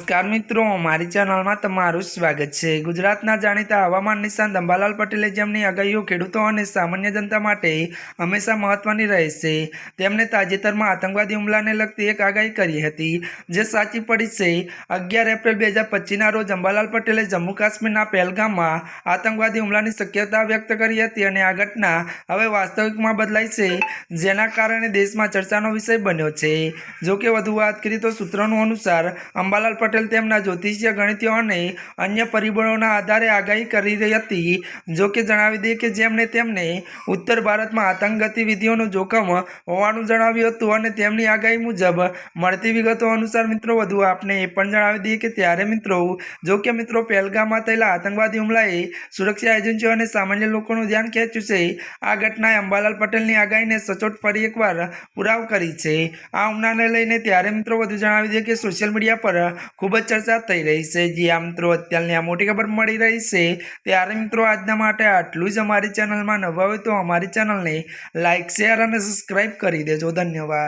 नमस्कार मित्रों, मारी चेनल में तमारुं स्वागत है। गुजरातना जाणीता हवामान निष्णात अंबालाल पटेले जेमनी आगाहीओ खेडूतो अने सामान्य जनता माटे हमेशा महत्वनी रहे छे, तेमणे ताजेतरमां आतंकवादी हुमलाने लगती एक आगाही करी हती, जे साची पड़ी छे। 11 एप्रिल 2025 ना रोज अंबालाल पटेले जम्मू काश्मीरना पहलगाममां आतंकवादी हुमलानी शक्यता व्यक्त करी हती अने आ घटना हवे वास्तविकमां बदलाई छे, जेना कारणे देशमां चर्चानो विषय बन्यो छे। जो के वधु वात करीए तो सूत्रों अनुसार अंबालाल पटेल तेमना ज्योतिषीय गणितीय अने अन्य परिबळोना आधारे आगाही करी रही हती। जो के जणावी दे के जेमणे तेमने उत्तर भारत में आतंक गतिविधिओनुं जोखम होवानुं जणाव्युं हतुं अने तेमनी आगाही मुजब मळती विगतो अनुसार मित्रों वधु आपने ए पण जणावी दीए के त्यारे मित्रों जो के मित्रों पहलगाममां थयेला आतंकवादी हुमलाए सुरक्षा एजेंसीओ अने सामान्य लोकोनुं ध्यान खेंच्युं छे। आ घटनाए अंबालाल पटेलनी आगाहीने सचोट फरी एकवार पुराव करी छे। आ हुमलाने लईने त्यारे मित्रों वधु जणावी दीए के सोशियल मीडिया पर खूब ज चर्चा थई रही है। जी आ मित्रों अत्याરની आ मोटी खबर मળી रही है। त्यारे मित्रों आजना माटे आटલું જ। અમારી ચેનલમાં નવા હોય તો અમારી ચેનલને લાइक शेर और सब्सक्राइब કરી દેજો। धन्यवाद।